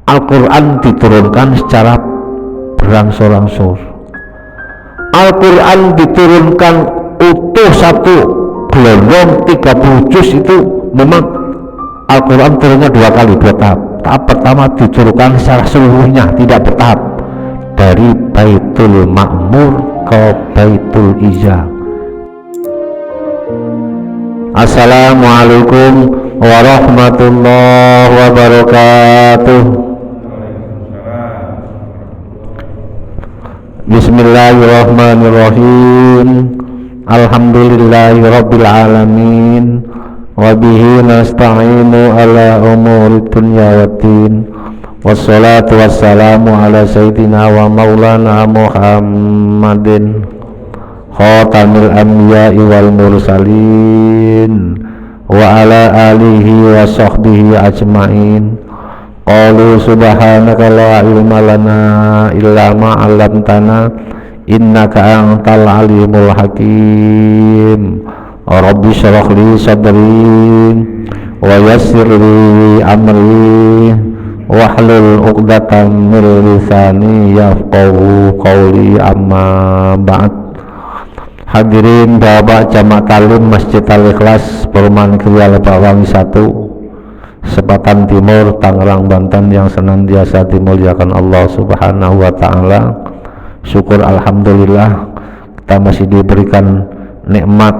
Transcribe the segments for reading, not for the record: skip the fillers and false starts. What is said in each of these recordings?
Al-Quran diturunkan secara berangsur-angsur. Al-Quran diturunkan utuh satu gelombang 30 juz itu memang Al-Quran turunnya 2 kali, 2 tahap. Tahap pertama diturunkan secara seluruhnya, tidak bertahap, dari Baitul Ma'mur ke Baitul Izza. Assalamualaikum warahmatullahi wabarakatuh. Bismillahirrahmanirrahim. Alhamdulillahirabbil alamin. Wa bihi nasta'inu ala umuri dunya waddin. Wassalatu wassalamu ala sayyidina wa maulana Muhammadin khatamil anbiya'i wal mursalin wa ala alihi wa sahbihi ajma'in. Qalu subhanaka la ilma lana illa ma 'allamtana innaka antal alimul hakim. Rabbi shrah li sadri wa yassir li amri wahlul 'uqdatam min lisani yafqahu qawli, amma ba'd. Hadirin Bapak Jamaah Talim Masjid Al-Ikhlas Perumahan Kriya Lebakwangi 1 Sepatan Timur, Tangerang, Banten, yang senantiasa dimuliakan Allah Subhanahu wa ta'ala. Syukur alhamdulillah kita masih diberikan nikmat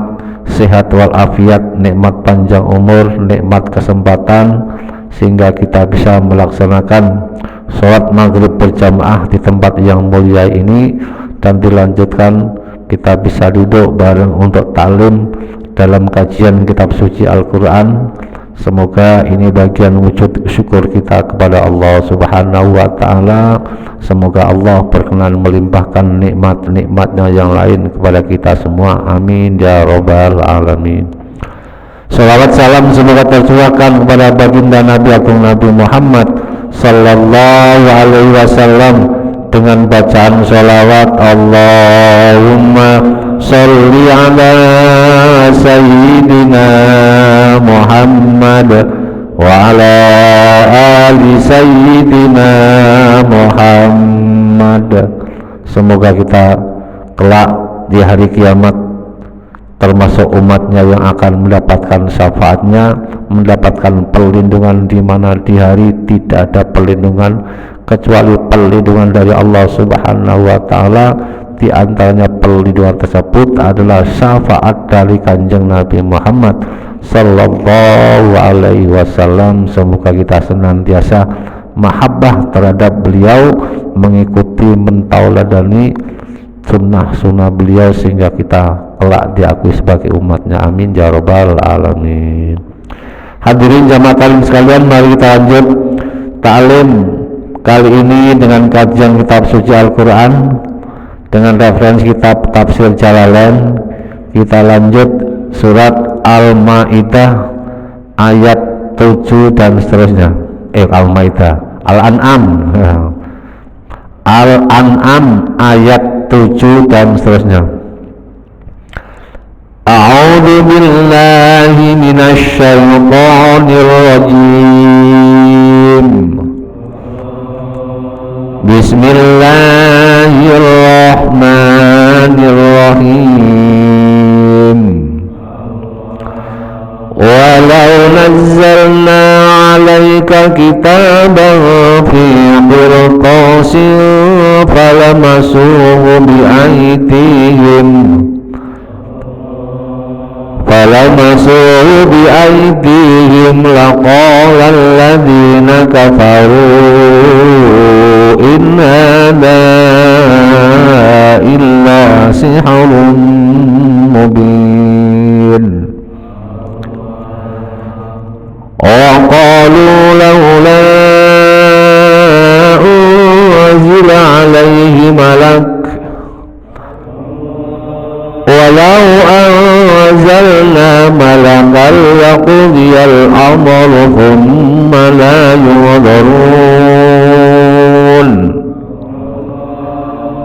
sehat walafiat, nikmat panjang umur, nikmat kesempatan, sehingga kita bisa melaksanakan sholat maghrib berjamaah di tempat yang mulia ini, dan dilanjutkan kita bisa duduk bareng untuk taklim dalam kajian kitab suci Al-Quran. Semoga ini bagian wujud syukur kita kepada Allah Subhanahu wa ta'ala. Semoga Allah berkenan melimpahkan nikmat-nikmatnya yang lain kepada kita semua, amin ya rabbal alamin. Salawat salam semoga tercurahkan kepada baginda Nabi Agung Nabi Muhammad sallallahu alaihi wasallam dengan bacaan salawat Allahumma sholli ala sayyidina Muhammad wa ala ali sayyidina Muhammad. Semoga kita kelak di hari kiamat termasuk umatnya yang akan mendapatkan syafaatnya, mendapatkan perlindungan, di mana di hari tidak ada perlindungan kecuali perlindungan dari Allah Subhanahu wa ta'ala. Di antaranya perlindungan tersebut adalah syafaat dari Kanjeng Nabi Muhammad sallallahu alaihi wasallam. Semoga kita senantiasa mahabbah terhadap beliau, mengikuti, mentauladani sunnah-sunnah beliau, sehingga kita kelak diakui sebagai umatnya, amin ya rabbal alamin. Hadirin jamaah talim sekalian, mari kita lanjut ta'lim kali ini dengan kajian kitab suci Al-Quran dengan referensi kitab Tafsir Jalalain. Kita lanjut surat Al-Ma'idah ayat 7 dan seterusnya. Al-Ma'idah, Al-An'am Al-An'am ayat 7 dan seterusnya. A'udzu billahi minasy syaithanir rajim. Bismillahirrahmanirrahim. Walau nazzalna 'alaika kitaban fi qirtasin falamasuhu bi'aydihim laqala alladhina kafaru in hadha illa sihrun mubin. Wa qalu laula unzila alaihi malak walau anzalna malakan laqudiyal amru thumma la yunzarun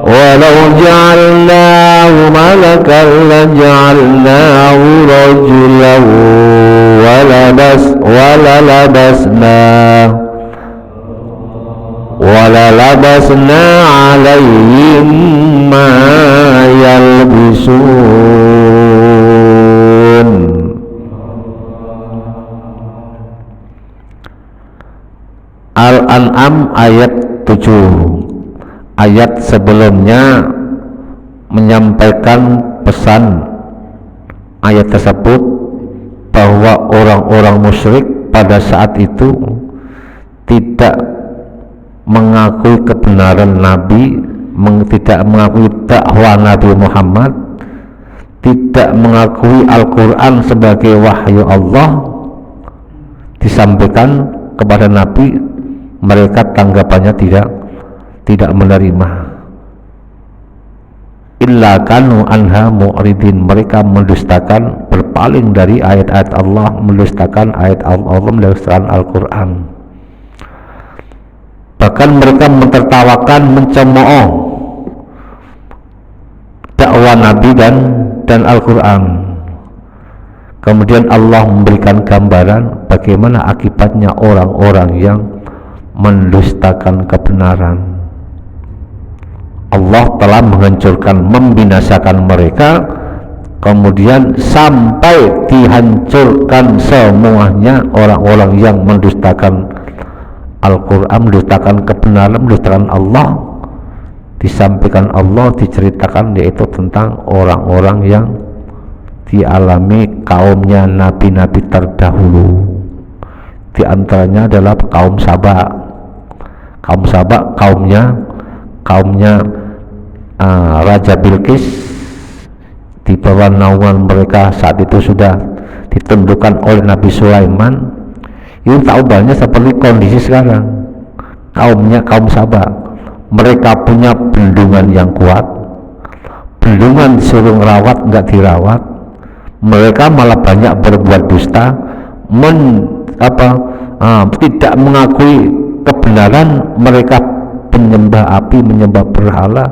walau ja'alnahu malakan laja'alnahu rajulan walabasna alaihim ma yalbisun. Al-An'am ayat 7. Ayat sebelumnya menyampaikan pesan ayat tersebut bahwa orang-orang musyrik pada saat itu tidak mengakui kebenaran Nabi, tidak mengakui dakwah Nabi Muhammad, tidak mengakui Al-Quran sebagai wahyu Allah disampaikan kepada Nabi, mereka tanggapannya tidak menerima. Illa kanu anha mu'ridin, mereka mendustakan, berpaling dari ayat-ayat Allah, mendustakan ayat Allah, mendustakan Al-Quran. Bahkan mereka mentertawakan, mencemooh dakwah Nabi dan Al-Quran. Kemudian Allah memberikan gambaran bagaimana akibatnya orang-orang yang mendustakan kebenaran. Allah telah menghancurkan, membinasakan mereka, kemudian sampai dihancurkan semuanya orang-orang yang mendustakan Al-Quran, mendustakan kebenaran, mendustakan Allah. Disampaikan Allah, diceritakan yaitu tentang orang-orang yang dialami kaumnya nabi-nabi terdahulu. Di antaranya adalah kaum Saba. Kaum Saba kaumnya Raja Bilqis, di bawah naungan mereka saat itu sudah ditundukkan oleh Nabi Sulaiman. Itu taubahnya seperti kondisi sekarang. Kaum Saba, mereka punya bendungan yang kuat, bendungan disuruh ngerawat nggak dirawat, mereka malah banyak berbuat dusta, tidak mengakui kebenaran, mereka menyembah api, menyembah berhala,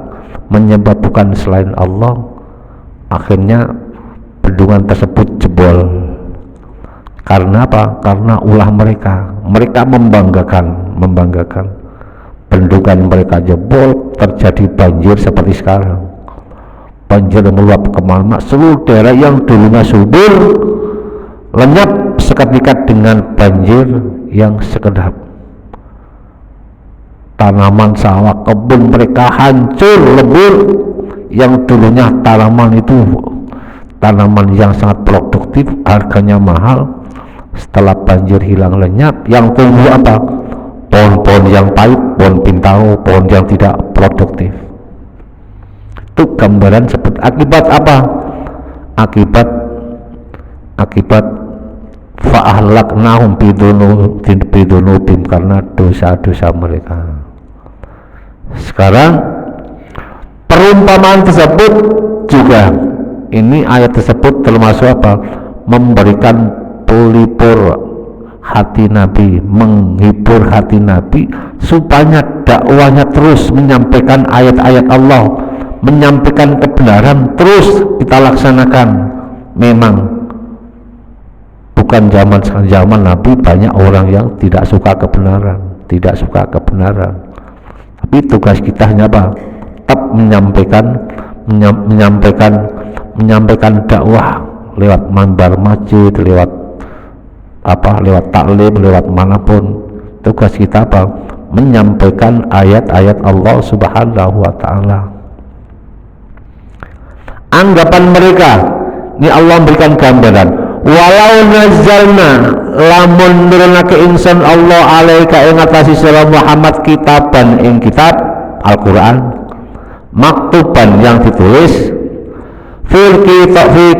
menyembah bukan selain Allah. Akhirnya bendungan tersebut jebol. Karena apa? Karena ulah mereka membanggakan bendungan mereka jebol, terjadi banjir seperti sekarang. Banjir meluap kemana-mana, seluruh daerah yang dulunya subur lenyap seketika dengan banjir yang sekedap. Tanaman sawah, kebun mereka hancur lebur. Yang dulunya tanaman yang sangat produktif, harganya mahal, setelah banjir hilang lenyap, yang tumbuh apa? Pohon-pohon yang pahit, pohon pintau, pohon yang tidak produktif. Itu gambaran seperti akibat apa? Akibat fa'ahlaknahum bidunubim, karena dosa-dosa mereka. Sekarang perumpamaan tersebut juga, ini ayat tersebut termasuk apa? Memberikan pelipur hati Nabi, menghibur hati Nabi supaya dakwahnya terus menyampaikan ayat-ayat Allah, menyampaikan kebenaran terus kita laksanakan. Memang bukan zaman Nabi banyak orang yang tidak suka kebenaran, tapi tugas kita hanya apa? Tetap menyampaikan dakwah lewat manbar masjid, lewat taklim, lewat manapun. Tugas kita apa? Menyampaikan ayat-ayat Allah Subhanahu wa ta'ala. Anggapan mereka, ini Allah memberikan gambaran, walau nazzalna lamun nurunake ingsun Allah alaika ing atase sira Muhammad kitaban ing kitab Al-Quran, maktuban yang ditulis, fi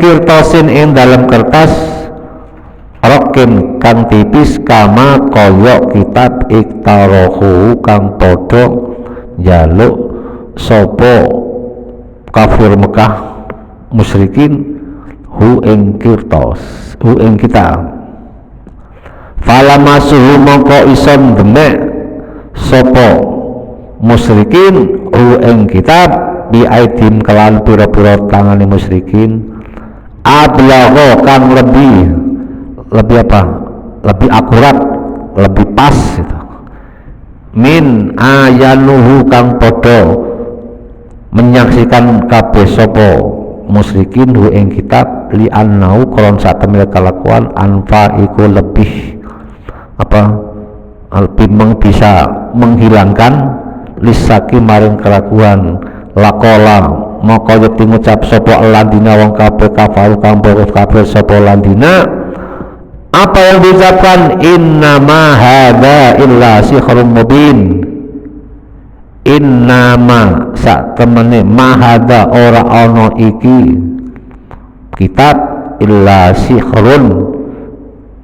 kirtasin ing dalam kertas, rokin kang tipis, kama koyok kitab iktarohu kang podo jaluk sopo kafir Mekah musyrikin hu ing kitab. Fala masuhu mongko ison demek sopo musyrikin hu ing kitab bi aidim kelan pira-pira tangane musyrikin, ablagho kang lebih akurat, lebih pas gitu. min ayanuhu kang padha menyaksikan kabeh sapa musyrikin hu ing kitab li annau kron satemene kelakuan anfa iku lebih lebih bisa menghilangkan lisaki maring kelakuan lakola maka yeti ngucap sapa landina wong kabeh kafaru kang boros kabeh sapa landina apa yang diucapkan innama hadza illa sihrun mubin innama sak temene mahada ora ana iki kitab illa sihrun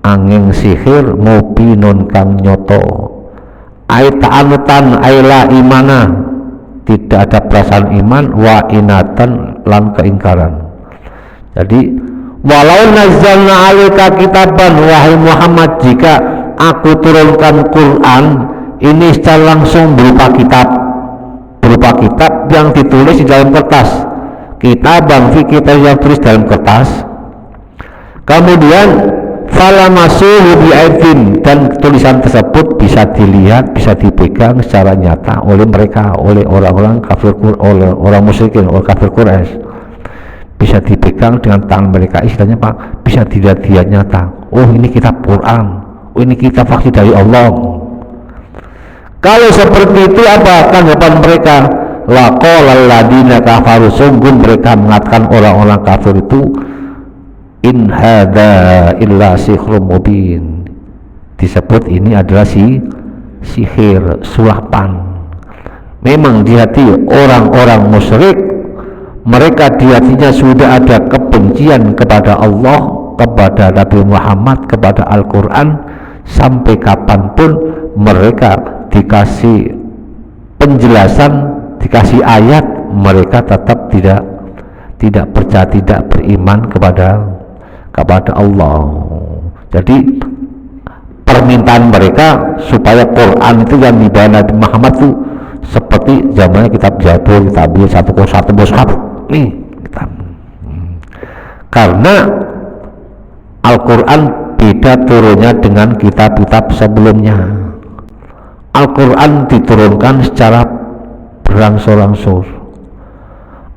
angin sihir mubinun kang nyoto ai ta'anutan ai la imana tidak ada perasaan iman wa inatan lan keingkaran. Jadi walau nazzalna alaika kitaban wahai Muhammad, jika aku turunkan Quran ini secara langsung berupa kitab yang ditulis di dalam kertas, kitaban fi kitab yang tulis dalam kertas, kemudian falamasuhu bi'aidin dan tulisan tersebut bisa dilihat, bisa dipegang secara nyata oleh mereka, oleh orang-orang kafir, oleh orang musyrikin, oleh kafir Quraisy, bisa dipegang dengan tangan mereka, istilahnya Pak, bisa dilihat dia nyata. Oh ini kitab Quran, oh ini kitab wahyu dari Allah. Kalau seperti itu apa tanggapan mereka? Laqala alladziina kafaru, sungguh mereka mengatakan orang-orang kafir itu in hadza illa sihrun mubin, disebut ini adalah sihir sulapan. Memang di hati orang-orang musyrik, mereka di hatinya sudah ada kebencian kepada Allah, kepada Nabi Muhammad, kepada Al-Quran. Sampai kapanpun mereka dikasih penjelasan, dikasih ayat, mereka tetap tidak percaya, tidak beriman kepada Allah. Jadi permintaan mereka supaya Quran itu yang dibawa Nabi Muhammad itu seperti zamannya kitab Zabur, kitab satu mushaf nih kitab. Karena Al-Quran beda turunnya dengan kitab-kitab sebelumnya. Al-Quran diturunkan secara berangsur-angsur.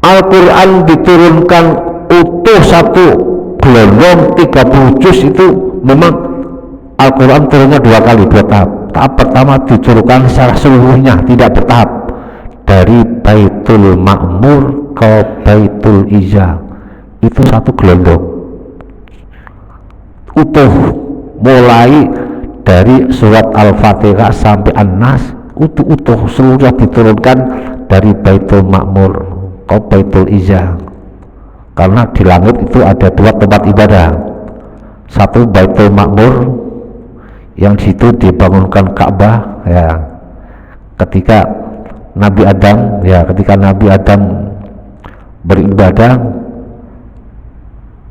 Al-Quran diturunkan utuh satu gelombang 30 juz, itu memang Al-Quran turunnya dua tahap. Tahap pertama diturunkan secara seluruhnya, tidak bertahap, dari Baitul Ma'mur ke Baitul Izza, itu satu gelombang utuh, mulai dari surat Al-Fatihah sampai An-Nas, utuh seluruhnya diturunkan dari Baitul Ma'mur ke Baitul Izza. Karena di langit itu ada dua tempat ibadah, satu Baitul Ma'mur yang situ dibangunkan Ka'bah ya, ketika Nabi Adam beribadah,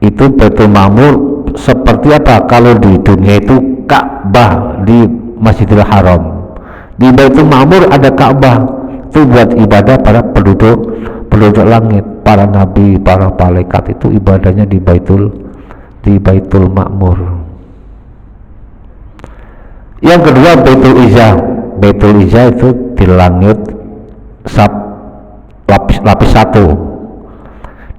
itu Baitul Ma'mur seperti apa kalau di dunia itu Ka'bah di Masjidil Haram, di Baitul Ma'mur ada Ka'bah, itu buat ibadah para penduduk langit, para nabi, para malaikat, itu ibadahnya di Baitul Ma'mur. Yang kedua Baitul Izza itu di langit lapis satu.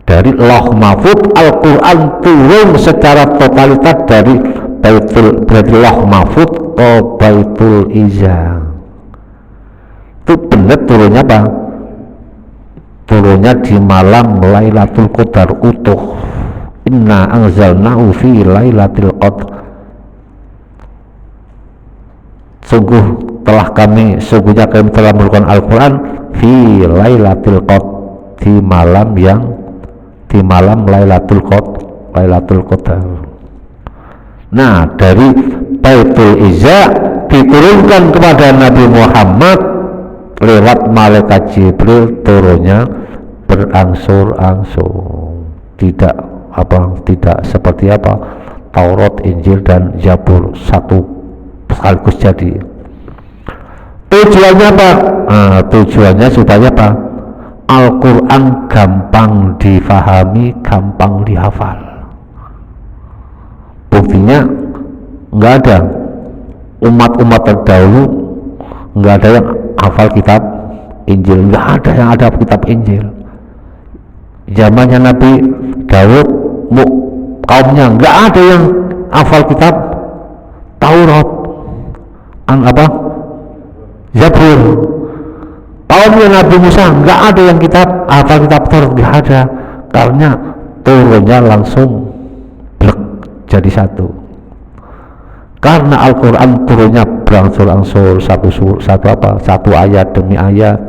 Dari Lauh Mahfuz, Al-Quran turun secara totalitas dari Lauh Mahfuz ke Baitul Izza. Itu benar turunnya apa? Turunnya di malam Lailatul Qadar utuh. Inna anzalnahu fi Lailatul Qadar. Sungguhnya kami telah menurunkan Al-Quran fi Lailatul Qadar, di malam Lailatul Qadar. Nah, dari Baitul Izza diturunkan kepada Nabi Muhammad lewat malaikat Jibril, turunnya berangsur-angsur, tidak seperti Taurat, Injil dan Zabur satu sekaligus jadi. Tujuannya apa? Tujuannya supaya Al-Quran gampang difahami, gampang dihafal. Buktinya nggak ada umat-umat terdahulu nggak ada yang hafal kitab Injil, nggak ada yang ada kitab Injil. Zamannya Nabi Daud, kaumnya nggak ada yang hafal kitab Taurat, Zabur. Kaumnya Nabi Musa nggak ada yang hafal kitab Taurat, nggak ada, karena turunnya langsung blek jadi satu. Karena Al-Quran turunnya berangsur-angsur satu ayat demi ayat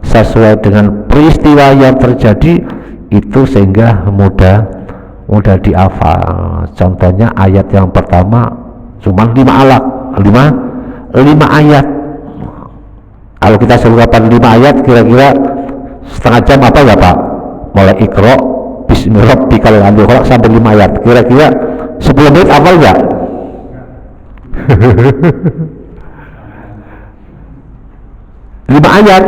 sesuai dengan peristiwa yang terjadi itu, sehingga mudah dihafal. Contohnya ayat yang pertama cuma 5 ayat. Kalau kita suruh 5 ayat, kira-kira setengah jam apa ya Pak? Mulai Iqra bismi rabbikal ladzi khalaq sampai 5 ayat, kira-kira 10 menit hafal nggak? 5 ayat.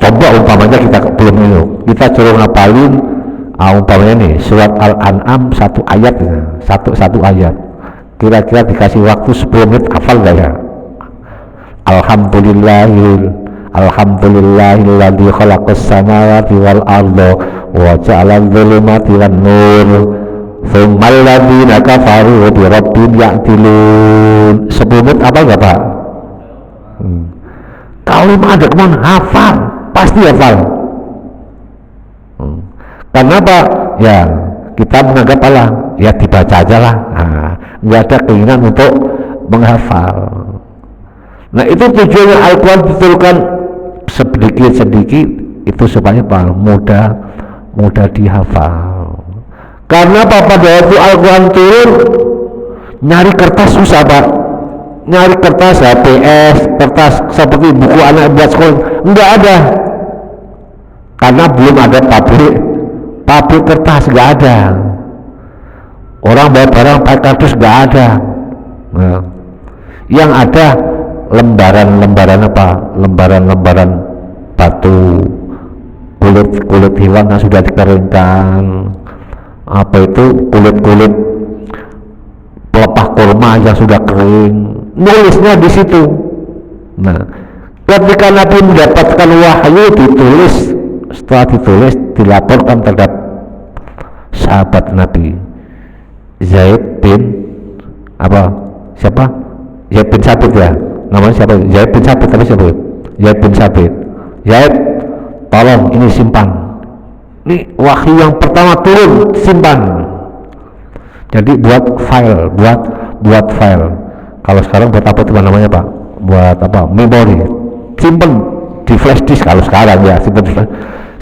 Coba umpamanya kita belum ini, kita suruh ngapalin umpamanya nih surat Al-An'am 1 ayat, satu ayat, kira-kira dikasih waktu 10 menit hafal gak ya? Alhamdulillahilladzi khalaqas samawati wal arda wa ja'alal dhulumati wan nur tsummal ladzina kafaru bi rabbihim ya'dilun. 10 menit hafal gak Pak? Kalau ada kemana hafal, pasti hafal. Karena apa? Ya kita menganggap ya dibaca aja lah, nggak ada keinginan untuk menghafal. Nah itu tujuannya Al-Quran diturunkan sedikit-sedikit itu supaya mudah dihafal. Karena apa? Pada waktu Al-Quran turun nyari kertas susah Pak, nyari kertas HPS, kertas seperti buku anak buat sekolah nggak ada, karena belum ada pabrik kertas, nggak ada. Orang bawa barang pakai kardus nggak ada. Nah, yang ada lembaran batu, kulit hewan yang sudah dikeringkan, kulit pelepah kurma yang sudah kering, nulisnya di situ. Nah, ketika Nabi mendapatkan wahyu ditulis, setelah ditulis dilaporkan terhadap sahabat Nabi Zaid bin Sabit ya, namanya siapa? Zaid bin Sabit, tapi siapa? Zaid bin Sabit. Zaid, tolong ini simpan, ini wahyu yang pertama turun, simpan. Jadi buat file. Kalau sekarang buat apa itu namanya Pak? Buat memori, simpan di flash disk. Kalau sekarang ya simpan di flash.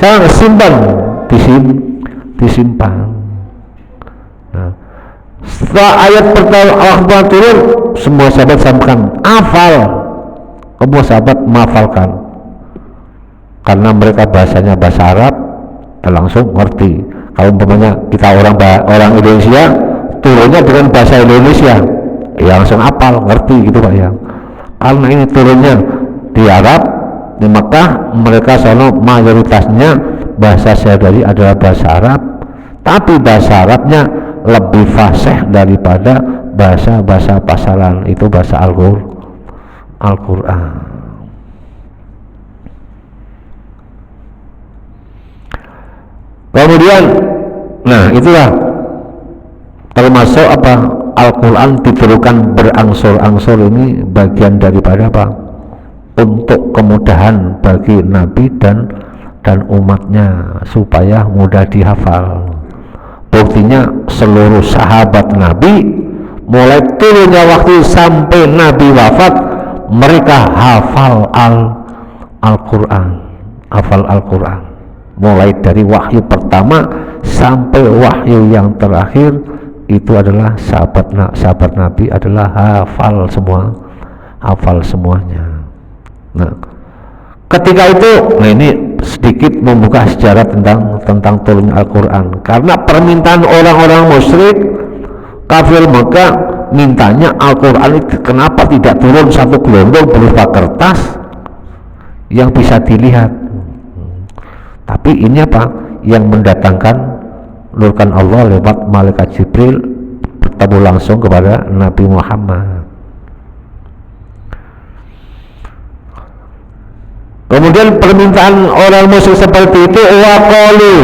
Sekarang simpan, disimpan. Nah, setelah ayat pertama Al-Quran turun, semua sahabat sampaikan hafal, semua sahabat menghafalkan, karena mereka bahasanya bahasa Arab dan langsung ngerti. Kalau umpamanya kita orang Indonesia turunnya dengan bahasa Indonesia, ya langsung hafal, ngerti gitu Pak ya. Karena ini turunnya di Arab, di Mekah, mereka sono mayoritasnya bahasa sehari-hari adalah bahasa Arab, tapi bahasa Arabnya lebih fasih daripada bahasa pasaran, itu bahasa Al-Quran. Kemudian, nah itulah termasuk Al-Quran diturunkan berangsur-angsur, ini bagian daripada untuk kemudahan bagi Nabi dan umatnya supaya mudah dihafal. Buktinya seluruh sahabat Nabi mulai turunnya waktu sampai Nabi wafat, mereka hafal Al-Quran, mulai dari wahyu pertama sampai wahyu yang terakhir, itu adalah sahabat Nabi adalah hafal semuanya. Nah, ketika itu, ini sedikit membuka sejarah tentang turunnya Al-Quran, karena permintaan orang-orang musyrik kafir Mekah mintanya Al-Quran itu kenapa tidak turun satu gelombang berupa kertas yang bisa dilihat, tapi ini yang mendatangkan nurkan Allah lewat malaikat Jibril bertemu langsung kepada Nabi Muhammad. Kemudian permintaan orang musyrik seperti itu, waqalu,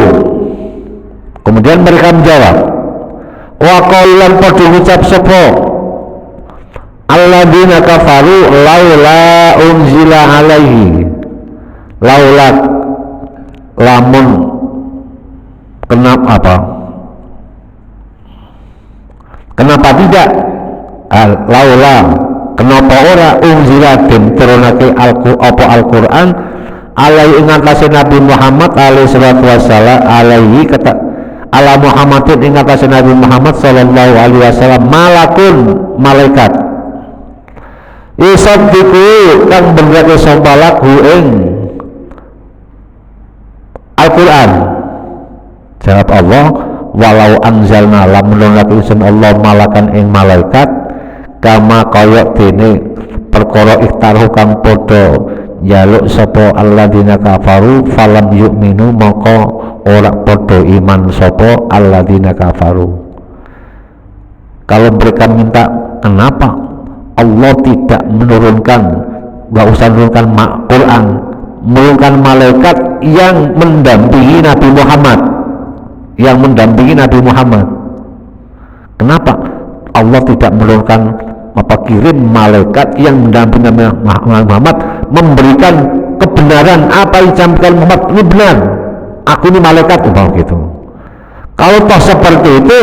kemudian mereka menjawab, waqalu lan padha ngucap sapa alladzina kafaru laula unzila alaihi, laula lamun kenapa tidak laula kenapa ora unzila den turunake Al-Qur'an alaihi ing atase Nabi Muhammad alaihi salatu wassalam, alaihi kata ala Muhammadin ing atase Nabi Muhammad sallallahu alaihi wasallam malakun malaikat yusaddiqu kang benrake sapa lagu ing Al-Qur'an. Jawab Allah, walau anzalna lamun nurunake ingsun Allah malakan ing malaikat kama kaya dene perkara ikhtaru kang padha njaluk sapa alladzina kafaru falam yu'minu maka ora padha iman sapa alladzina kafaru. Kalau mereka minta kenapa Allah tidak menurunkan, nggak usah menurunkan Quran, menurunkan malaikat yang mendampingi Nabi Muhammad, kenapa Allah tidak menurunkan kirim malaikat yang mendampingi Nabi Muhammad, memberikan kebenaran apa yang disampaikan Muhammad ini benar, aku ini malaikat gitu. Kalau toh seperti itu,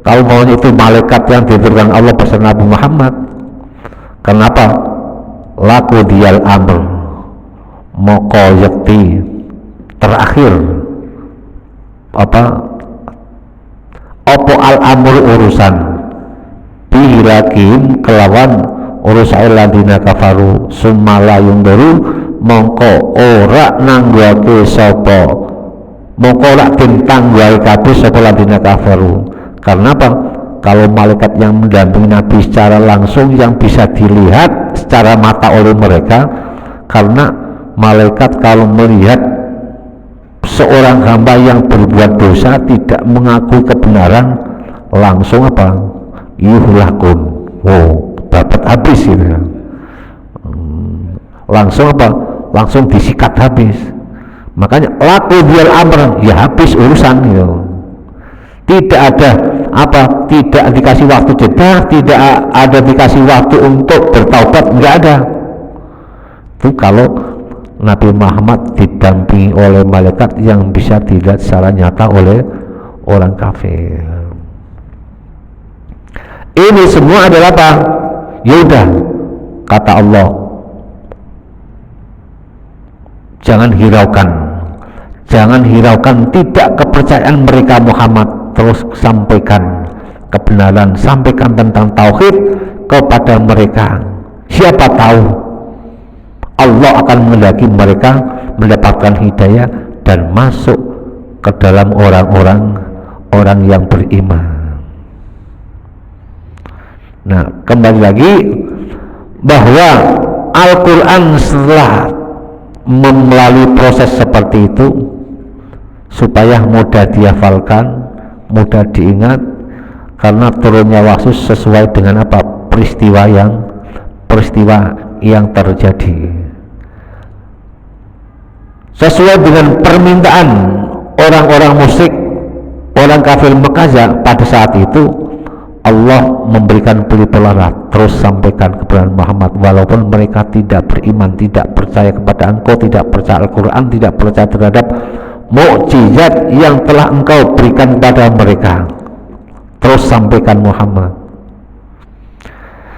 kalau maunya itu malaikat yang diturunkan Allah bersama Nabi Muhammad, kenapa laku dial amr moko yakti terakhir opo al amr urusan bihirakim kelawan urusan ladina kafaru sumala yung baru mongko ora nangguake sopo mongko ora tintangguake kabeh sopo ladina kafaru. Karena apa? Kalau malaikat yang mendampingi Nabi secara langsung yang bisa dilihat secara mata oleh mereka, karena malaikat kalau melihat seorang hamba yang berbuat dosa tidak mengakui kebenaran, langsung yuhlakun, dapat habis gitu ya. Langsung disikat habis. Makanya laku biar amr, ya habis urusan gitu. Tidak ada tidak dikasih waktu jeda, tidak ada dikasih waktu untuk bertaubat, enggak ada. Itu kalau Nabi Muhammad didampingi oleh malaikat yang bisa dilihat secara nyata oleh orang kafir. Ini semua adalah apa? Yaudah, kata Allah, jangan hiraukan tidak kepercayaan mereka Muhammad. Terus sampaikan kebenaran, sampaikan tentang tauhid kepada mereka. Siapa tahu Allah akan menghendaki mereka mendapatkan hidayah dan masuk ke dalam orang yang beriman. Nah, kembali lagi bahwa Al-Quran setelah melalui proses seperti itu supaya mudah dihafalkan, mudah diingat, karena turunnya wahyu sesuai dengan peristiwa yang terjadi, sesuai dengan permintaan orang-orang musyrik, orang kafir Mekah. Pada saat itu Allah memberikan pelipur terus sampaikan kepada Muhammad, walaupun mereka tidak beriman, tidak percaya kepada engkau, tidak percaya Al-Quran, tidak percaya terhadap mukjizat yang telah engkau berikan kepada mereka, terus sampaikan Muhammad.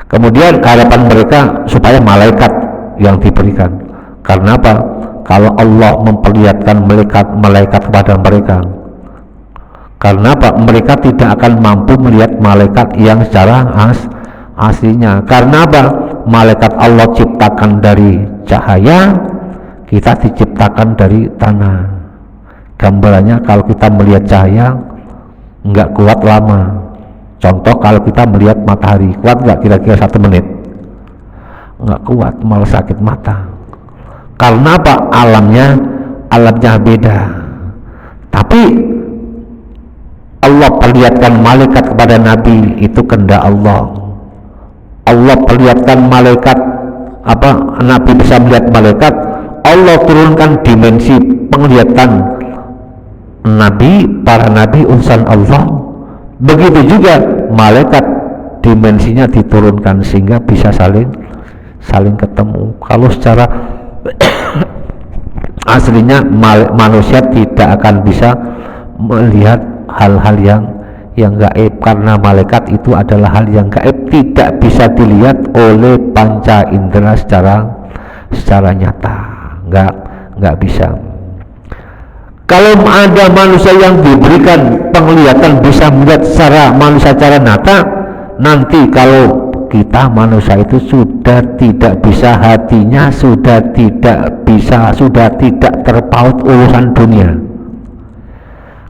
Kemudian harapan mereka supaya malaikat yang diberikan. Karena apa? Kalau Allah memperlihatkan malaikat kepada mereka, karena apa? Mereka tidak akan mampu melihat malaikat yang secara aslinya. Karena apa? Malaikat Allah ciptakan dari cahaya, kita diciptakan dari tanah. Gambarannya kalau kita melihat cahaya nggak kuat lama. Contoh kalau kita melihat matahari, kuat nggak kira-kira 1 menit? Nggak kuat, malah sakit mata. Karena apa? Alamnya beda. Tapi Allah perlihatkan malaikat kepada Nabi, itu kehendak Allah. Allah perlihatkan malaikat Nabi bisa melihat malaikat Allah turunkan dimensi penglihatan para nabi urusan Allah. Begitu juga malaikat dimensinya diturunkan sehingga bisa saling ketemu. Kalau secara aslinya manusia tidak akan bisa melihat hal-hal yang gaib, karena malaikat itu adalah hal yang gaib, tidak bisa dilihat oleh panca indera secara nyata, nggak bisa. Kalau ada manusia yang diberikan penglihatan bisa melihat secara manusia secara nyata, nanti kalau kita manusia itu sudah tidak bisa, hatinya sudah tidak terpaut urusan dunia.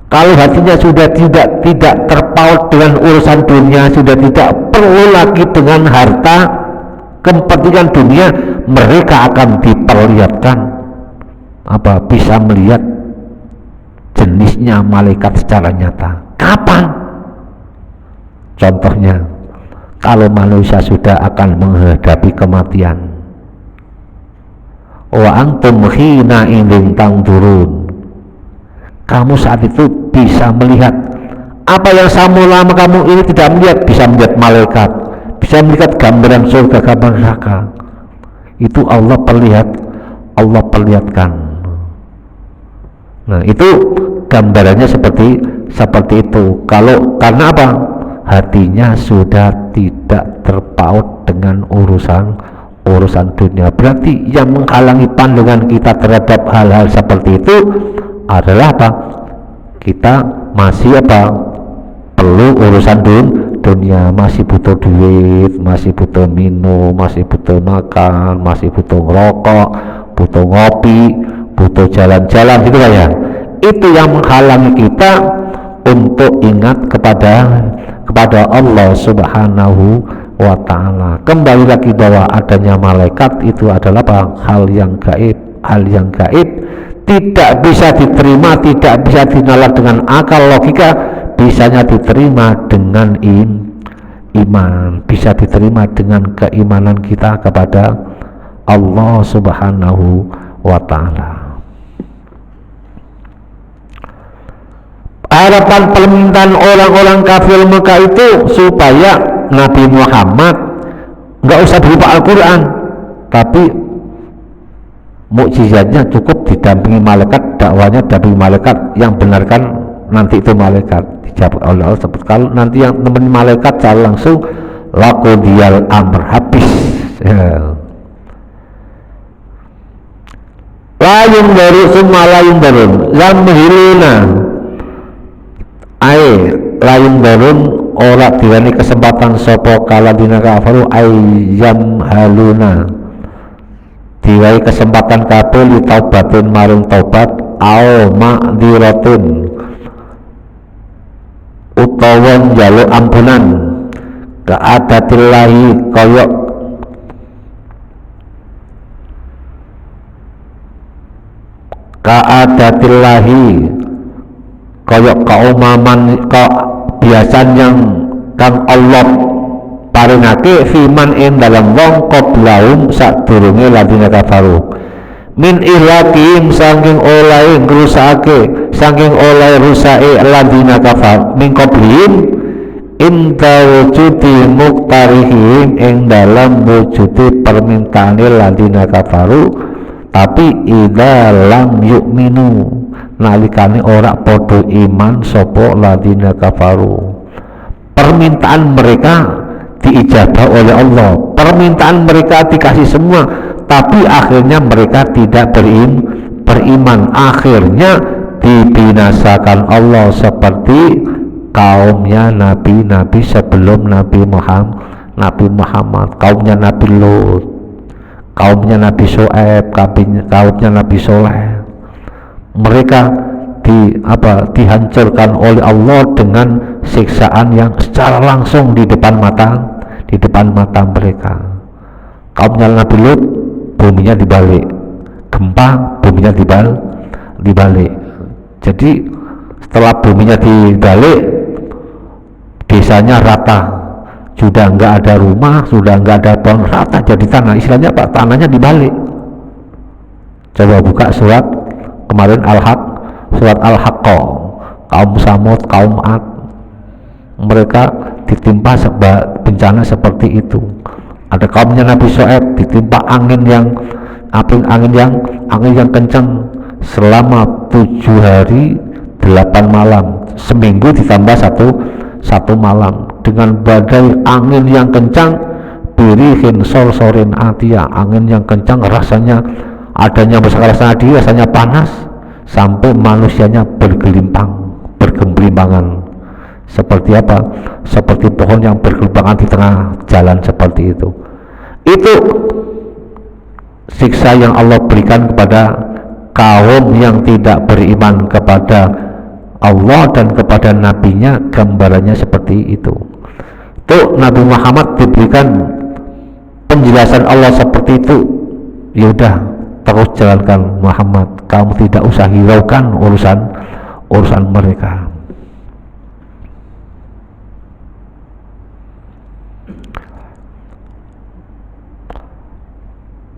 Kalau hatinya sudah tidak terpaut dengan urusan dunia, sudah tidak perlu lagi dengan harta kepentingan dunia, mereka akan diperlihatkan bisa melihat jenisnya malaikat secara nyata. Kapan? Contohnya, kalau manusia sudah akan menghadapi kematian. Wa antum hina idin tangdurun. Kamu saat itu bisa melihat apa yang sama lama kamu ini tidak melihat, bisa melihat malaikat, bisa melihat gambaran surga, gambaran neraka. Itu Allah perlihatkan. Nah, itu gambarannya seperti itu. Karena apa? Hatinya sudah tidak terpaut dengan urusan dunia. Berarti yang menghalangi pandangan kita terhadap hal-hal seperti itu adalah apa? Kita masih perlu urusan dunia, masih butuh duit, masih butuh minum, masih butuh makan, masih butuh rokok, butuh ngopi, butuh jalan-jalan, gitu kan ya. Itu yang menghalangi kita untuk ingat kepada Allah Subhanahu wa ta'ala. Kembali lagi bahwa adanya malaikat itu adalah hal yang gaib, tidak bisa diterima, tidak bisa dinalar dengan akal logika, bisanya diterima dengan iman, bisa diterima dengan keimanan kita kepada Allah Subhanahu wa ta'ala. Harapan permintaan orang-orang kafir Mekah itu supaya Nabi Muhammad nggak usah berupa Al-Quran, tapi mukjizatnya cukup didampingi malaikat, dakwanya dampingi malaikat, yang benarkan nanti itu malaikat dijawab oleh Allah. Kalau nanti yang nemenin malaikat secara langsung, laqudiyal amr, habis. Layung baru semua layung baru zamhiluna layung barun ora diwani kesempatan sopo kaladina kafaru ayyam haluna, diwai kesempatan kabeh li taubatin maring taubat, au ma'dziratun utawa njaluk ampunan, keadatillahi koyok koyok kaumaman kebiasaan yang kang Allah paringake fiman ing dalam wong qoblahum sadurunge ladina kafaru min ihlakim saking oleh ngrusake, saking oleh rusake ladina kafar min qoblihim inta wujudi muktarihim ing dalam wujudi permintaane ladina kafaru, tapi idza lam yu'minu nalikane ora podo iman sopo ladina kafaru. Permintaan mereka diijabah oleh Allah, permintaan mereka dikasih semua, tapi akhirnya mereka tidak beriman, akhirnya dibinasakan Allah seperti kaumnya nabi-nabi sebelum Nabi Muhammad, kaumnya Nabi Lut, kaumnya Nabi Shu'aib, kaumnya Nabi Soleh. Mereka dihancurkan oleh Allah dengan siksaan yang secara langsung di depan mata mereka. Kaumnya Nabi Lut, buminya dibalik, gempa, buminya dibalik. Jadi setelah buminya dibalik, desanya rata, sudah enggak ada rumah, sudah enggak ada pohon, rata jadi tanah. Istilahnya tanahnya dibalik. Coba buka surat kemarin Al-Haq, surat Al-Haqqah, kaum Samud, kaum Ad, mereka ditimpa bencana seperti itu. Ada kaumnya Nabi Shu'aib ditimpa angin yang kencang selama 7 hari 8 malam, seminggu ditambah satu malam dengan badai angin yang kencang, birihin sorsorin atia, angin yang kencang rasanya adanya rasanya panas, sampai manusianya bergelimpangan. Seperti apa? Seperti pohon yang bergelimpangan di tengah jalan seperti itu. Itu siksa yang Allah berikan kepada kaum yang tidak beriman kepada Allah dan kepada nabinya, gambarannya seperti itu. Tuh Nabi Muhammad diberikan penjelasan Allah seperti itu. Yaudah, terus jalankan Muhammad, kamu tidak usah hiraukan urusan mereka.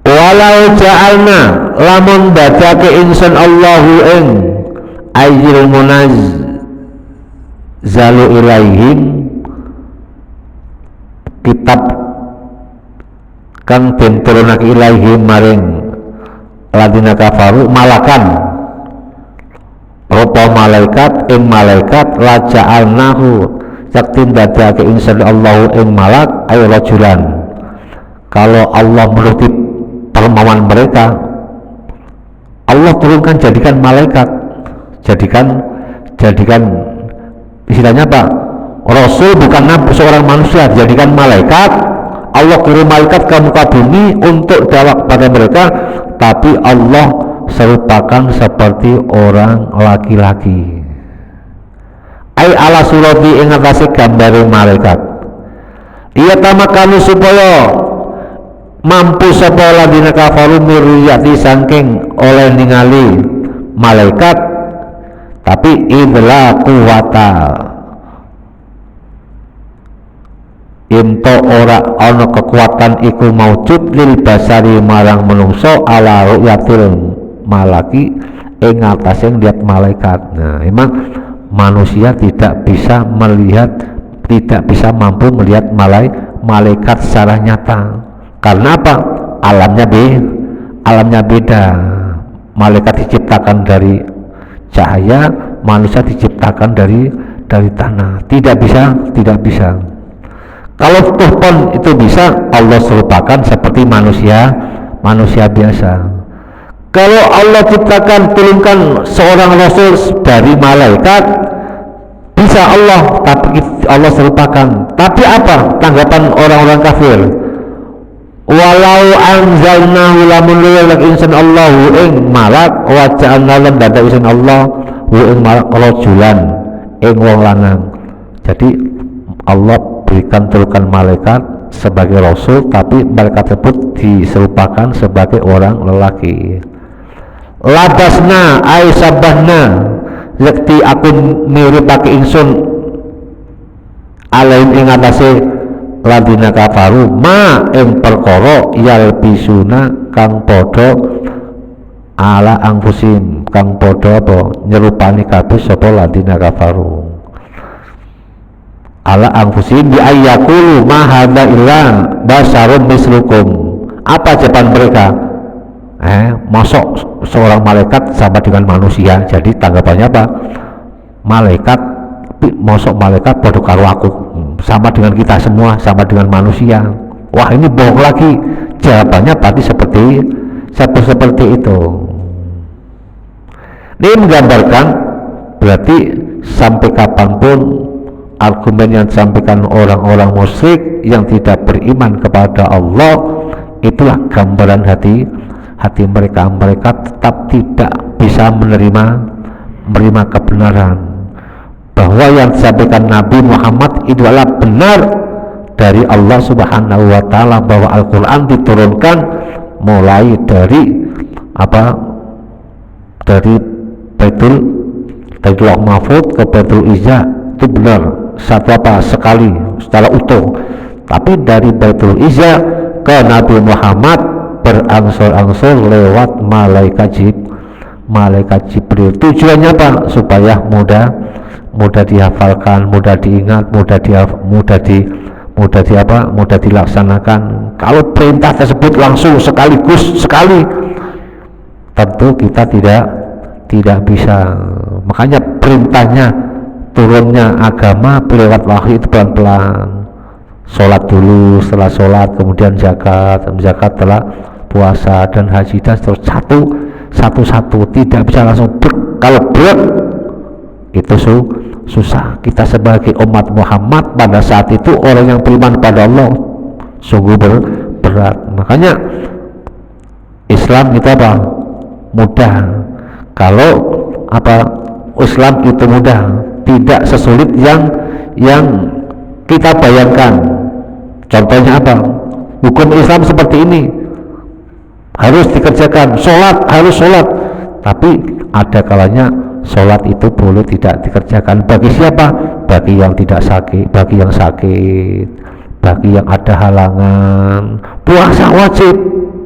Walau ja'alna lamun dadake insan Allahu ing ayyil munazzalu ilaihim, kitab kang den turunake ilaihim maring ladina kafaru, malakan rupa malaikat ing malaikat, la ja'alnahu yaktin dadake insan Allahu ing malak ay rajulan. Kalau Allah menuruti permohonan mereka, Allah turunkan jadikan malaikat, jadikan istilahnya apa, Rasul bukan nabi, seorang manusia, jadikan malaikat. Allah kirim malaikat ke muka bumi untuk dakwah kepada mereka, tapi Allah serupakan seperti orang laki-laki. Ai ala surati ing atase gambare malaikat. Iya tamakanu supaya mampu sapa ladina kafaru miriyati saking oleh ningali malaikat, tapi idla quwata into ora ana kekuatan iku maujud lil basari marang menungso ala ru'yatil malaki ing atase lihat malaikat. Nah, memang manusia tidak bisa mampu melihat malaikat secara nyata. Karena apa? Alamnya beda. Malaikat diciptakan dari cahaya, manusia diciptakan dari tanah. Tidak bisa. Kalau pun itu bisa, Allah serupakan seperti manusia biasa. Kalau Allah ciptakan, turunkan seorang rasul dari malaikat, bisa Allah, tapi Allah serupakan. Tapi apa tanggapan orang-orang kafir? Walau anzalnahu lamun lak insan Allahu ing malak, wa ja'alna lan dada insan Allah ing malak rajulan ing wong lanang. Jadi Allah berikan turunkan malaikat sebagai rasul, tapi malaikat tersebut diserupakan sebagai orang lelaki. Labasna ay sabahna yakti aku miripake ingsun alain ing atase ladina kafaru ma ing perkara yalbisuna kang padha ala angfusim, kang padha apa nyerupani kabeh sapa ladina kafaru ala angfusim bi ayyakulu ma hadza illa basarun mislukum. Apa jawaban mereka? Masuk seorang malaikat sama dengan manusia. Jadi tanggapannya apa? Masuk malaikat bodoh karo aku, sama dengan kita semua, sama dengan manusia. Wah, ini bohong lagi. Jawabannya berarti seperti itu. Ini menggambarkan berarti sampai kapanpun argumen yang disampaikan orang-orang musyrik yang tidak beriman kepada Allah, itulah gambaran hati mereka. Mereka tetap tidak bisa menerima kebenaran, bahwa yang disampaikan Nabi Muhammad itu adalah benar dari Allah Subhanahu wa taala, bahwa Al-Qur'an diturunkan mulai dari Baitul Mahfuz ke Baitul Izza, itu benar sekali secara utuh. Tapi dari Baitul Izza ke Nabi Muhammad berangsur-angsur lewat malaikat Jibril. Tujuannya apa? Supaya mudah dihafalkan, mudah diingat, mudah dilaksanakan. Kalau perintah tersebut langsung sekali, tentu kita tidak bisa. Makanya perintahnya turunnya agama lewat wahyu itu pelan-pelan. Sholat dulu, setelah sholat kemudian zakat setelah puasa dan haji, dan terus satu-satu, tidak bisa langsung kalau itu susah. Kita sebagai umat Muhammad pada saat itu orang yang beriman pada Allah sungguh berat. Makanya Islam itu apa? Mudah. Kalau Islam itu mudah, tidak sesulit yang kita bayangkan. Contohnya apa? Hukum Islam seperti ini, harus dikerjakan. Harus sholat, tapi ada kalanya sholat itu boleh tidak dikerjakan. Bagi siapa? Bagi yang tidak sakit, bagi yang sakit, bagi yang ada halangan. Puasa wajib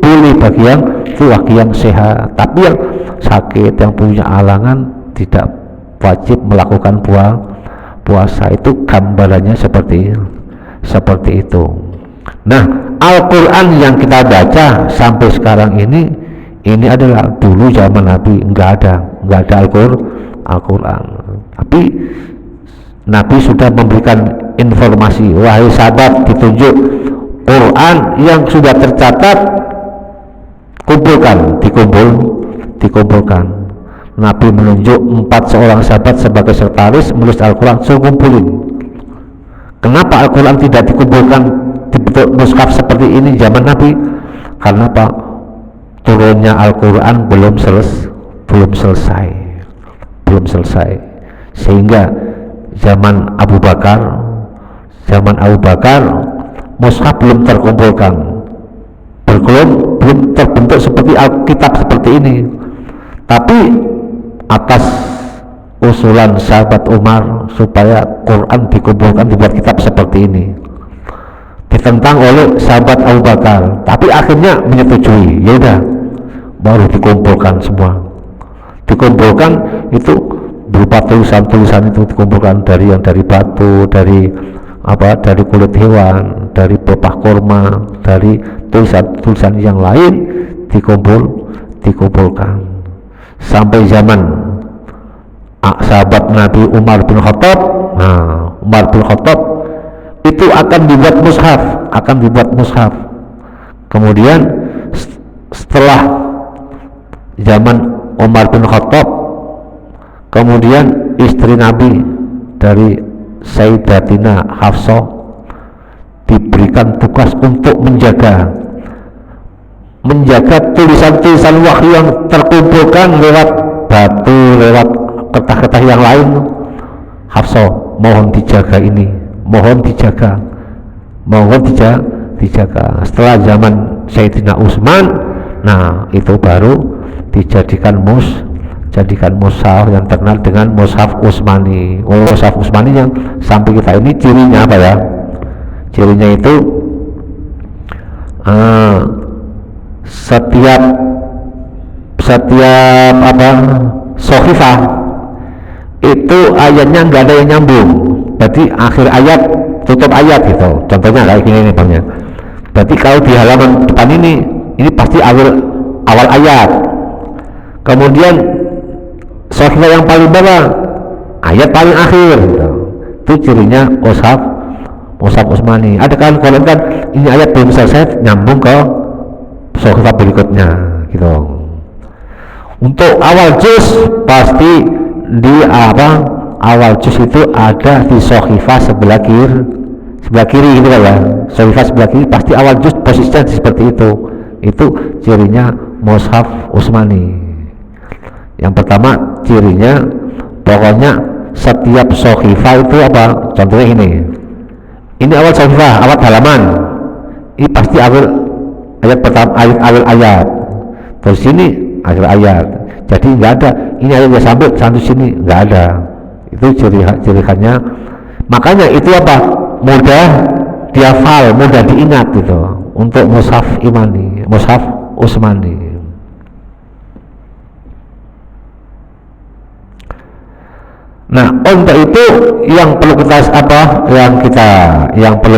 boleh bagi yang sehat, tapi yang sakit, yang punya halangan tidak wajib melakukan puasa. Itu gambarannya seperti itu. Nah, Al-Quran yang kita baca sampai sekarang ini adalah dulu zaman Nabi nggak ada Al-Quran, tapi Nabi sudah memberikan informasi, wahai sahabat, ditunjuk Quran yang sudah tercatat, dikumpulkan. Nabi menunjuk 4 seorang sahabat sebagai sekretaris menulis Al-Quran, suruh kumpulin. Kenapa Al-Quran tidak dikumpulkan di bentuk mushaf seperti ini zaman Nabi? Karena apa? Turunnya Al-Quran belum selesai, sehingga zaman Abu Bakar mushaf belum terkumpulkan, belum terbentuk seperti Alkitab seperti ini. Tapi atas usulan sahabat Umar supaya Quran dikumpulkan dibuat kitab seperti ini, ditentang oleh sahabat Abu Bakar, tapi akhirnya menyetujui. Ya udah, baru dikumpulkan semua. Dikumpulkan itu berupa tulisan-tulisan, itu dikumpulkan dari batu, dari kulit hewan, dari pelepah kurma, dari tulisan-tulisan yang lain dikumpulkan sampai zaman sahabat Nabi Umar bin Khattab. Umar bin Khattab itu akan dibuat mushaf. Kemudian setelah zaman Umar bin Khattab, kemudian istri Nabi dari Sayyidatina Hafsah diberikan tugas untuk menjaga tulisan-tulisan wahyu yang terkumpulkan lewat batu, lewat kertas-kertas yang lain. Hafsah, mohon dijaga ini, mohon dijaga. Setelah zaman Sayyidina Utsman, nah itu baru dijadikan mushaf yang terkenal dengan mushaf Utsmani. Mushaf Utsmani yang sampai kita ini cirinya apa ya? Cirinya itu setiap Sohifah itu ayatnya nggak ada yang nyambung, berarti akhir ayat tutup ayat gitu. Contohnya kayak gini nih Bang ya. Berarti kalau di halaman depan ini pasti awal ayat, kemudian Sohifah yang paling bawah ayat paling akhir gitu. Itu cirinya mushaf Utsmani. Ada kan kalau kan ini ayat belum selesai nyambung ke Sohifah berikutnya gitu. Untuk awal juz pasti di awal juz itu ada di Sohifah sebelah kiri gitu kan ya. Sohifah sebelah kiri pasti awal juz posisinya seperti itu. Itu cirinya mushaf Utsmani. Yang pertama cirinya pokoknya setiap Sohifah itu apa? Contohnya ini awal Sohifah, awal halaman. Ini pasti awal ayat pertama, awal ayat. Terus sini akhir ayat. Jadi nggak ada ini ayatnya sampai sini, nggak ada. Itu ciri-cirinya. Makanya itu apa? Mudah dihafal, mudah diingat gitu. Untuk mushaf imani, mushaf Utsmani. Nah, untuk itu yang perlu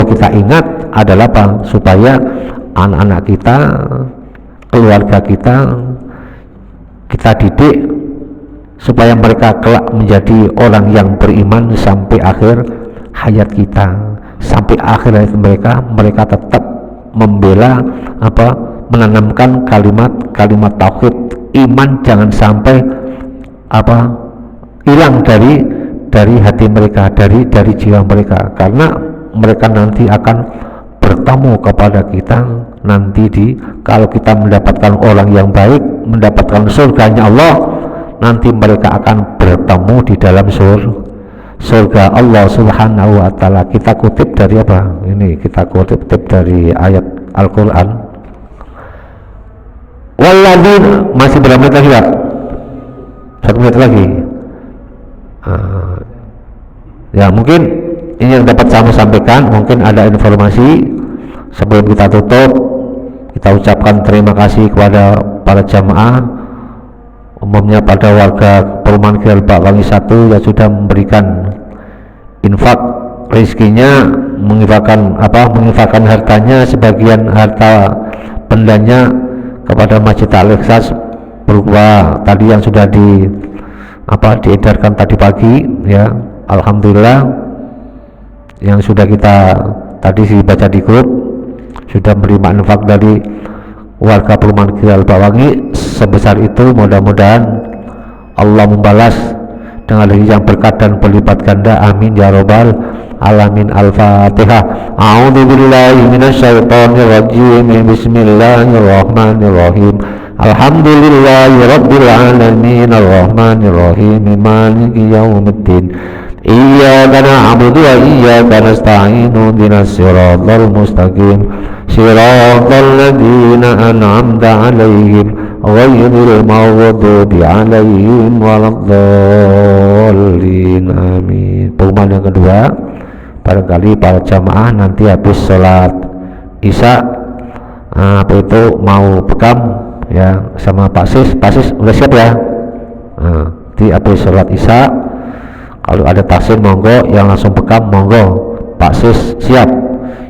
kita ingat adalah apa? Supaya anak-anak kita, keluarga kita didik supaya mereka kelak menjadi orang yang beriman sampai akhir hayat kita, sampai akhir hayat mereka tetap membela menanamkan kalimat tauhid, iman jangan sampai hilang dari hati mereka, dari jiwa mereka, karena mereka nanti akan bertemu kepada kita nanti kalau kita mendapatkan orang yang baik, mendapatkan surganya Allah, nanti mereka akan bertemu di dalam surga Allah Subhanahu wa taala. Kita kutip dari apa? Ini kita kutip dari ayat Al-Qur'an. Walladzina, masih berapa menit lagi, Pak? 1 menit lagi. Ya, mungkin ini yang dapat saya sampaikan. Mungkin ada informasi sebelum kita tutup. Kita ucapkan terima kasih kepada para jamaah, umumnya pada warga Perumahan Kiral Bakwangi 1 yang sudah memberikan infak rezekinya, menginfakkan hartanya, sebagian harta bendanya kepada Masjid Al-Ikhlas berupa tadi yang sudah diedarkan tadi pagi, ya. Alhamdulillah yang sudah kita tadi dibaca di grup, sudah menerima infak dari warga Perumahan Kiral Bakwangi sebesar itu. Mudah-mudahan Allah membalas dengan rezeki yang berkah dan berlipat ganda, amin ya robbal alamin. Al-Fatihah. A'udzubillahi minasyaitonirrajim. Bismillahirrahmanirrahim. Alhamdulillahi rabbil alamin, arrahmanirrahim, maliki yaumiddin. Iyyaka na'budu wa iyyaka nasta'in, ihdinas siratal mustaqim, siratal ladzina an'amta 'alaihim ghairil maghdubi 'alaihim waladdallin. Amin. Pengumuman yang kedua, barangkali para jamaah nanti habis sholat Isya mau bekam ya sama Pak Sis udah siap ya. Di habis sholat Isya kalau ada taksim monggo, yang langsung bekam monggo. Pak Sis siap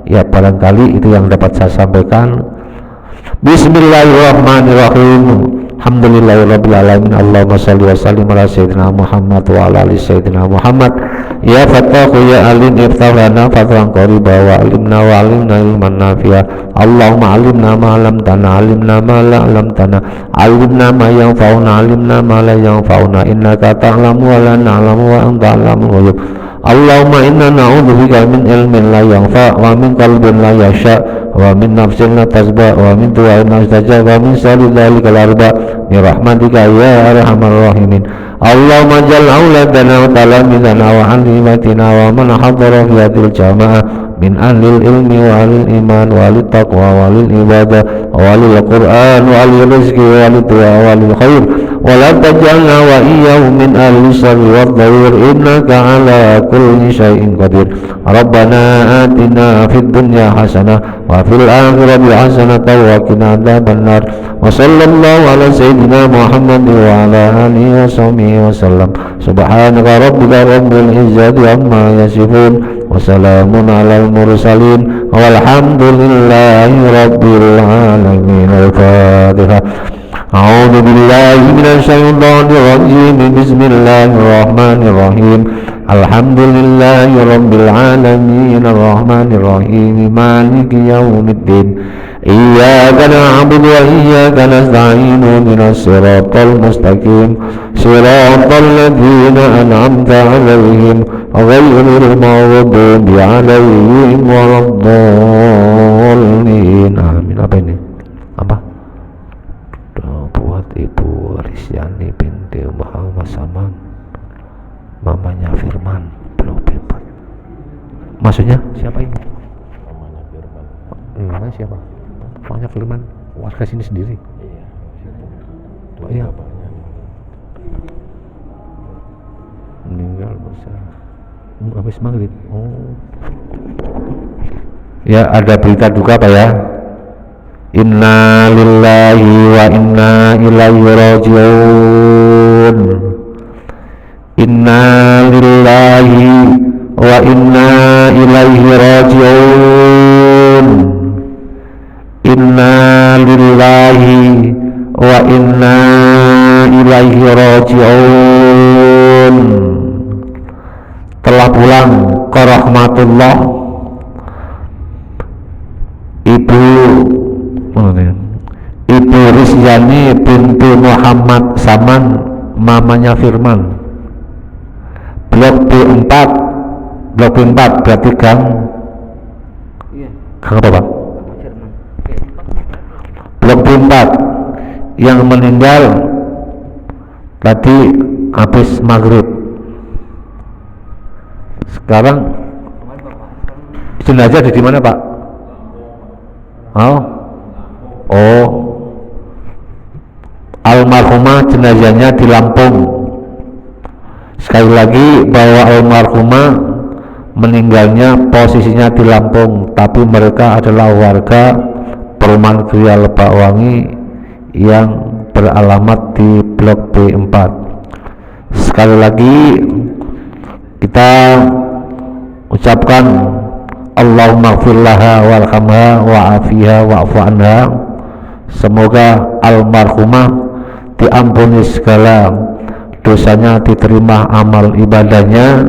ya, barangkali itu yang dapat saya sampaikan. Bismillahirrahmanirrahim. Alhamdulillahirabbil alamin. Allahumma shalli wa sallim ala sayyidina Muhammad wa ala ali sayyidina Muhammad. Ya Fattahu ya Alim, iftah lana fathan qariba wa alimna ilman nafi'a. Allahumma alimna ma lam tana, alimna ma la lam tana, alimna ma yanfa'una, alimna ma la yanfa'una, innaka ta'lamu wa la na'lamu wa anta 'allamul ghuyub. Allahumma inna na'udzubika min ilmin la yanfa' wa min qalbin la yasha' wa min nafsin la tazba wa min du'ain la yustajab wa min sharri dhalikal arba' bi rahmatika ya arhamar rahimin. Allahumma jal auladana wa talamidana wa alimatina wa man hadara fi hadhil jama'ah min ahlil ilmi wa ahlil iman wa ahlil taqwa wa ahlil ibadah wa ahlil quran wa ahlil rizki wa ahlil du'a wa ahlil khair wa la tajalna wa iyyahum min ahli sharri wa dhawir, innaka ala kulli syai'in qadir. Rabbana atina fid dunya hasanah wa fil akhirati hasanah wa qina adzabannar. Wa sallallahu ala sayyidina Muhammad wa ala alihi wa sahbihi wa sallam. Subhanaka rabbika rabbil izzati amma yasifun wa salamun alal mursalin walhamdulillahi rabbil alamin. Al-Fatihah. A'udzu billahi minasyaitonir rajim. Bismillahirrahmanirrahim. Alhamdulillahi rabbil alamin, arrahmanir rahim, maliki yaumiddin. Iyyaka na'budu wa iyyaka nasta'in, ihdinas siratal mustaqim, siratal ladzina an'amta 'alaihim ghairil maghdubi 'alaihim waladdallin. Amin. Apa ini? Apa? Doa buat Ibu Risyani binti Muhammad Saman, mamanya Firman, belum bebas. Maksudnya siapa ini? Mamanya Firman. Namanya siapa? Mamanya Firman, warga sini sendiri. Iya. Oh, iya. Meninggal besar. Habis maghrib. Oh. Ya, ada berita duka Pak ya. Inna lillahi wa inna ilaihi raji'un. Inna lillahi wa inna ilaihi raji'un. Inna lillahi wa inna ilaihi raji'un. Telah pulang ke rahmatullah Ibu Rizjani bintu Muhammad Saman, mamanya Firman. Blok B4 berarti gang apa Pak? Blok B4 yang meninggal tadi habis maghrib. Sekarang jenazah di mana Pak? Almarhumah jenazahnya di Lampung. Sekali lagi bahwa almarhumah meninggalnya posisinya di Lampung, tapi mereka adalah warga Perumahan Gria Lebakwangi yang beralamat di Blok B4. Sekali lagi kita ucapkan Allahumma gfir laha warhamha wa'afiha wa'fu anha. Semoga almarhumah diampuni segala dosanya, diterima amal ibadahnya,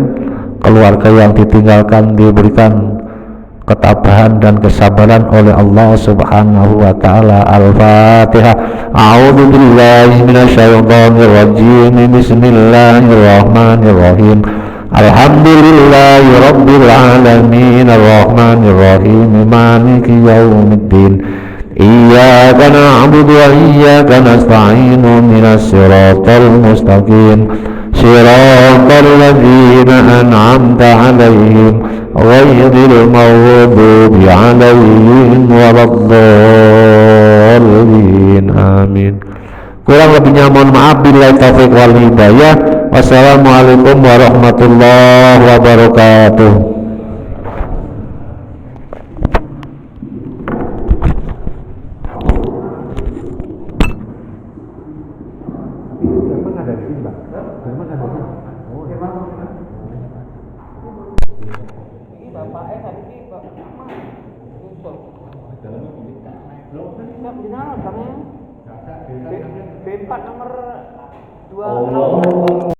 keluarga yang ditinggalkan diberikan ketabahan dan kesabaran oleh Allah Subhanahu wa taala. Al-Fatihah. A'udzu billahi minasyaitonir rajim. Bismillahirrahmanirrahim. Alhamdulillahi rabbil alamin arrahmanir rahim maliki yaumiddin. Iyyaka na'budu wa iyyaka nasta'in ihdinas siratal mustaqim siratal ladzina an'amta 'alaihim ghairil maghdubi 'alaihim waladdallin. Amin. Kurang lebihnya mohon maaf. Billahi taufiq wal hidayah. Wassalamualaikum warahmatullahi wabarakatuh. B4 nomor 2.